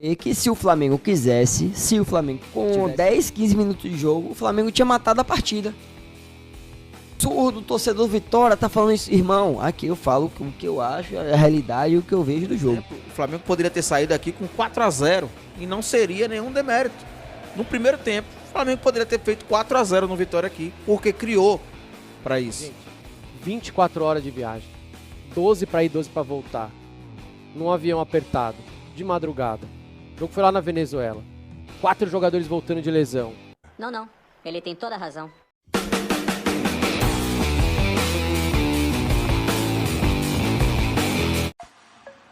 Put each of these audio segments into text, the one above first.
E que se o Flamengo quisesse, se o Flamengo com 10, 15 minutos de jogo, o Flamengo tinha matado a partida. Surdo, torcedor Vitória tá falando isso, irmão. Aqui eu falo o que eu acho, a realidade e o que eu vejo do jogo. O Flamengo poderia ter saído aqui com 4-0 e não seria nenhum demérito. No primeiro tempo, o Flamengo poderia ter feito 4-0 no Vitória aqui, porque criou para isso. Gente, 24 horas de viagem, 12 para ir, 12 para voltar, num avião apertado, de madrugada. O jogo foi lá na Venezuela. 4 jogadores voltando de lesão. Não, ele tem toda a razão.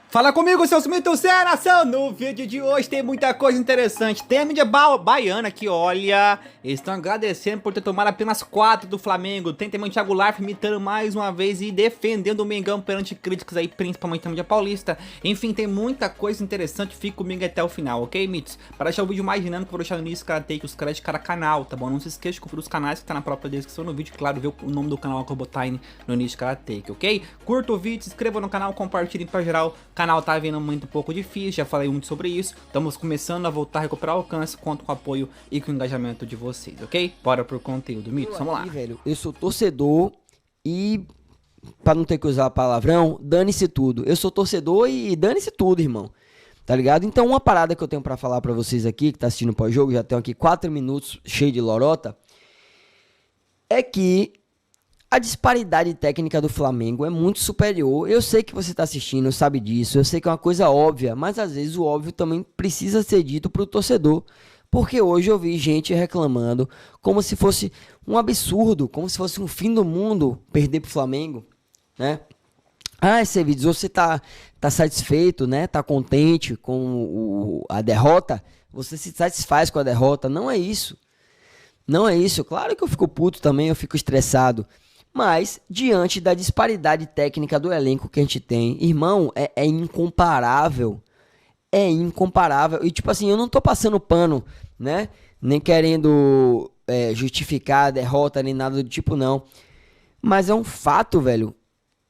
Fala comigo, seus mitos sem nação! No vídeo de hoje tem muita coisa interessante. Tem a mídia baiana que, olha, eles estão agradecendo por ter tomado apenas 4 do Flamengo. Tem também o Thiago Life imitando mais uma vez e defendendo o Mengão perante críticas aí, principalmente na mídia paulista. Enfim, tem muita coisa interessante. Fica comigo até o final, ok, mitos? Para deixar o vídeo mais dinâmico, vou deixar no início Karate, os caras de cada canal, tá bom? Não se esqueça de conferir os canais que tá na própria descrição no vídeo. Claro, ver o nome do canal que eu vou botar aí no início de Karate, ok? Curta o vídeo, se inscreva no canal, compartilhem pra geral. O canal tá vindo muito um pouco difícil, já falei muito sobre isso. Estamos começando a voltar a recuperar o alcance, conto com o apoio e com o engajamento de vocês, ok? Bora pro conteúdo, mitos, vamos lá. Velho, eu sou torcedor e, pra não ter que usar palavrão, dane-se tudo. Eu sou torcedor e dane-se tudo, irmão. Tá ligado? Então uma parada que eu tenho pra falar pra vocês aqui, que tá assistindo o pós-jogo, já tenho aqui 4 minutos cheio de lorota, é que a disparidade técnica do Flamengo é muito superior. Eu sei que você está assistindo, sabe disso. Eu sei que é uma coisa óbvia, mas às vezes o óbvio também precisa ser dito para o torcedor. Porque hoje eu vi gente reclamando como se fosse um absurdo, como se fosse um fim do mundo perder para o Flamengo, né? Ah, Cevides, você tá satisfeito, né? Tá contente com a derrota? Você se satisfaz com a derrota? Não é isso. Não é isso. Claro que eu fico puto também, eu fico estressado. Mas, diante da disparidade técnica do elenco que a gente tem, irmão, é incomparável. É incomparável. E, tipo assim, eu não tô passando pano, né? Nem querendo justificar a derrota, nem nada do tipo, não. Mas é um fato, velho.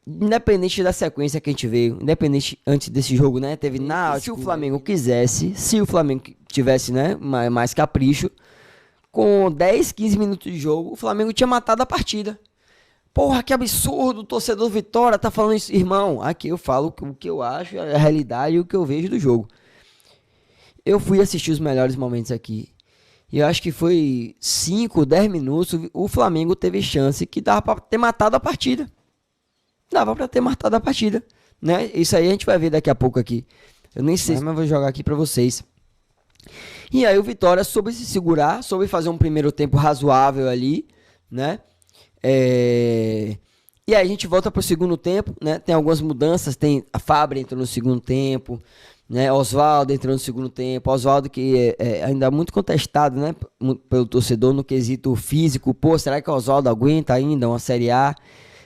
Independente da sequência que a gente veio, independente antes desse jogo, né? Teve Náutico. Se o Flamengo quisesse, se o Flamengo tivesse, né, mais capricho, com 10, 15 minutos de jogo, o Flamengo tinha matado a partida. Porra, que absurdo, o torcedor Vitória tá falando isso. Irmão, aqui eu falo o que eu acho, a realidade e o que eu vejo do jogo. Eu fui assistir os melhores momentos aqui. E eu acho que foi 5, 10 minutos, o Flamengo teve chance que dava pra ter matado a partida. Dava pra ter matado a partida, né? Isso aí a gente vai ver daqui a pouco aqui. Eu nem sei, mas vou jogar aqui pra vocês. E aí o Vitória soube se segurar, soube fazer um primeiro tempo razoável ali, né? E aí a gente volta pro segundo tempo, né? Tem algumas mudanças, tem a Fábio entrou no segundo tempo, né? Oswaldo entrou no segundo tempo, Oswaldo que é ainda muito contestado, né? Pelo torcedor no quesito físico. Pô, será que o Oswaldo aguenta ainda uma Série A?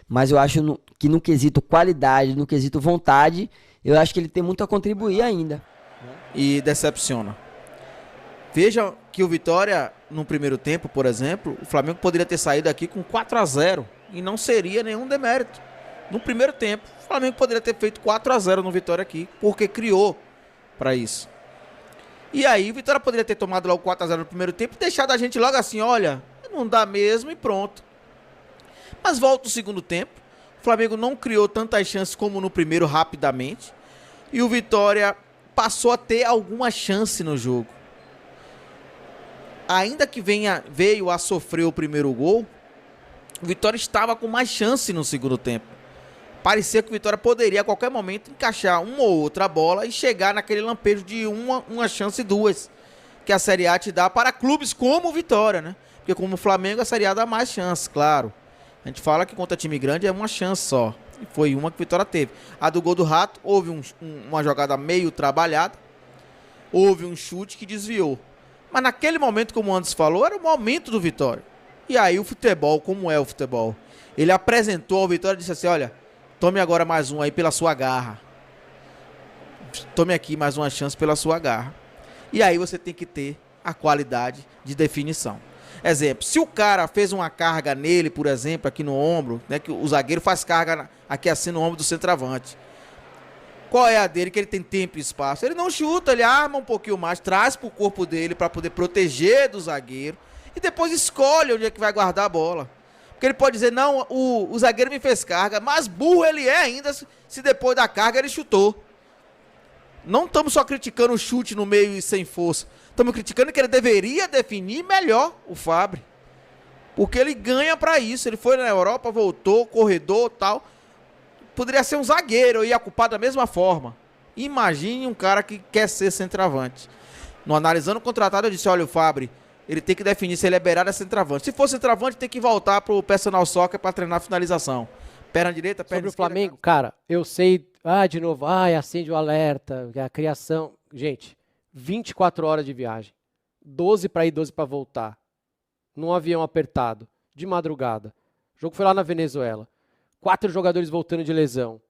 Mas eu acho que no quesito qualidade, no quesito vontade, eu acho que ele tem muito a contribuir ainda. E decepciona. Veja que o Vitória, no primeiro tempo, por exemplo, o Flamengo poderia ter saído aqui com 4-0 e não seria nenhum demérito. No primeiro tempo, o Flamengo poderia ter feito 4-0 no Vitória aqui, porque criou para isso. E aí, o Vitória poderia ter tomado logo 4-0 no primeiro tempo e deixado a gente logo assim, olha, não dá mesmo e pronto. Mas volta o segundo tempo, o Flamengo não criou tantas chances como no primeiro rapidamente, e o Vitória passou a ter alguma chance no jogo. Ainda que veio a sofrer o primeiro gol, o Vitória estava com mais chance no segundo tempo. Parecia que o Vitória poderia a qualquer momento encaixar uma ou outra bola e chegar naquele lampejo de uma chance, 2, que a Série A te dá para clubes como o Vitória, né? Porque como o Flamengo, a Série A dá mais chance, claro. A gente fala que contra time grande é uma chance só. E foi uma que o Vitória teve. A do gol do Rato, houve uma jogada meio trabalhada, houve um chute que desviou. Mas naquele momento, como o Anderson falou, era o momento do Vitória. E aí o futebol, como é o futebol? Ele apresentou ao Vitória e disse assim, olha, tome agora mais um aí pela sua garra. Tome aqui mais uma chance pela sua garra. E aí você tem que ter a qualidade de definição. Exemplo, se o cara fez uma carga nele, por exemplo, aqui no ombro, né, que o zagueiro faz carga aqui assim no ombro do centroavante. Qual é a dele? Que ele tem tempo e espaço. Ele não chuta, ele arma um pouquinho mais, traz pro corpo dele pra poder proteger do zagueiro. E depois escolhe onde é que vai guardar a bola. Porque ele pode dizer, não, o zagueiro me fez carga, mas burro ele é ainda se depois da carga ele chutou. Não estamos só criticando o chute no meio e sem força. Estamos criticando que ele deveria definir melhor o Fábio. Porque ele ganha pra isso. Ele foi na Europa, voltou, corredor e tal. Poderia ser um zagueiro, eu ia culpar da mesma forma. Imagine um cara que quer ser centroavante. No Analisando o Contratado, eu disse, olha, o Fábio, ele tem que definir se ele é beirada ou centroavante. Se for centroavante, tem que voltar pro personal soccer pra treinar a finalização. Perna direita, perna Sobre o esquerda. Flamengo, cara, eu sei... de novo, acende o alerta, a criação... Gente, 24 horas de viagem. 12 pra ir, 12 pra voltar. Num avião apertado, de madrugada. O jogo foi lá na Venezuela. 4 jogadores voltando de lesão.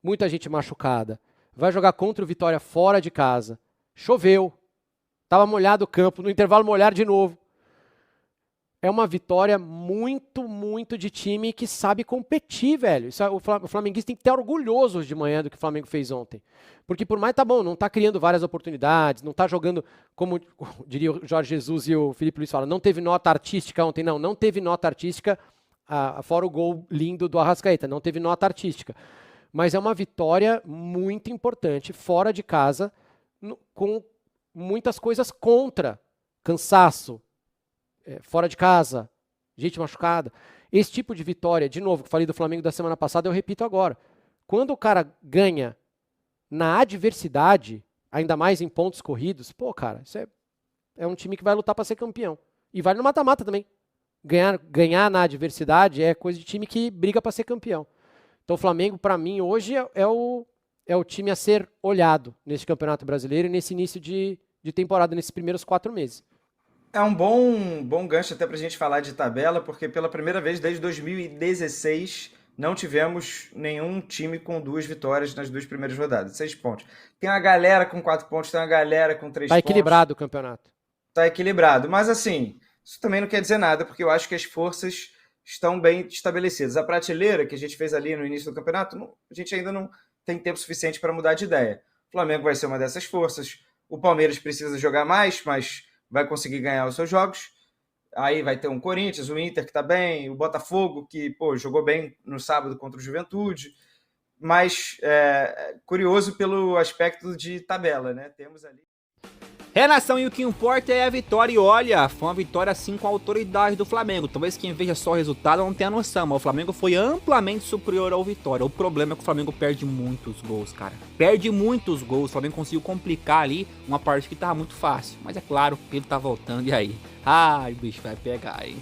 Muita gente machucada. Vai jogar contra o Vitória fora de casa. Choveu. Tava molhado o campo. No intervalo molhar de novo. É uma vitória muito, muito de time que sabe competir, velho. Isso, o flamenguista tem que estar orgulhoso hoje de manhã do que o Flamengo fez ontem. Porque por mais tá bom, não tá criando várias oportunidades, não tá jogando, como diria o Jorge Jesus e o Felipe Luiz falam, não teve nota artística ontem. Não teve nota artística, fora o gol lindo do Arrascaeta, não teve nota artística. Mas é uma vitória muito importante, fora de casa, com muitas coisas contra. Cansaço. Fora de casa, gente machucada. Esse tipo de vitória, de novo, que eu falei do Flamengo da semana passada, eu repito agora. Quando o cara ganha na adversidade, ainda mais em pontos corridos, pô, cara, isso é um time que vai lutar para ser campeão. E vale no mata-mata também. Ganhar na adversidade é coisa de time que briga para ser campeão. Então o Flamengo, para mim, hoje é o time a ser olhado nesse Campeonato Brasileiro e nesse início de temporada, nesses primeiros 4 meses. É um bom gancho até pra gente falar de tabela, porque pela primeira vez desde 2016 não tivemos nenhum time com 2 vitórias nas 2 primeiras rodadas, 6 pontos. Tem uma galera com 4 pontos, tem uma galera com 3 pontos. Tá equilibrado o campeonato. Tá equilibrado, mas assim, isso também não quer dizer nada, porque eu acho que as forças estão bem estabelecidas. A prateleira que a gente fez ali no início do campeonato, a gente ainda não tem tempo suficiente para mudar de ideia. O Flamengo vai ser uma dessas forças, o Palmeiras precisa jogar mais, mas vai conseguir ganhar os seus jogos. Aí vai ter um Corinthians, o Inter que tá bem, o Botafogo que jogou bem no sábado contra o Juventude. Mas curioso pelo aspecto de tabela, né? Temos ali... Renação, e o que importa é a vitória, e olha, foi uma vitória assim com a autoridade do Flamengo. Talvez quem veja só o resultado não tenha noção, mas o Flamengo foi amplamente superior ao Vitória. O problema é que o Flamengo perde muitos gols, cara. Perde muitos gols, o Flamengo conseguiu complicar ali uma parte que tava muito fácil. Mas é claro, ele tá voltando, e aí? Ai, o bicho vai pegar, hein?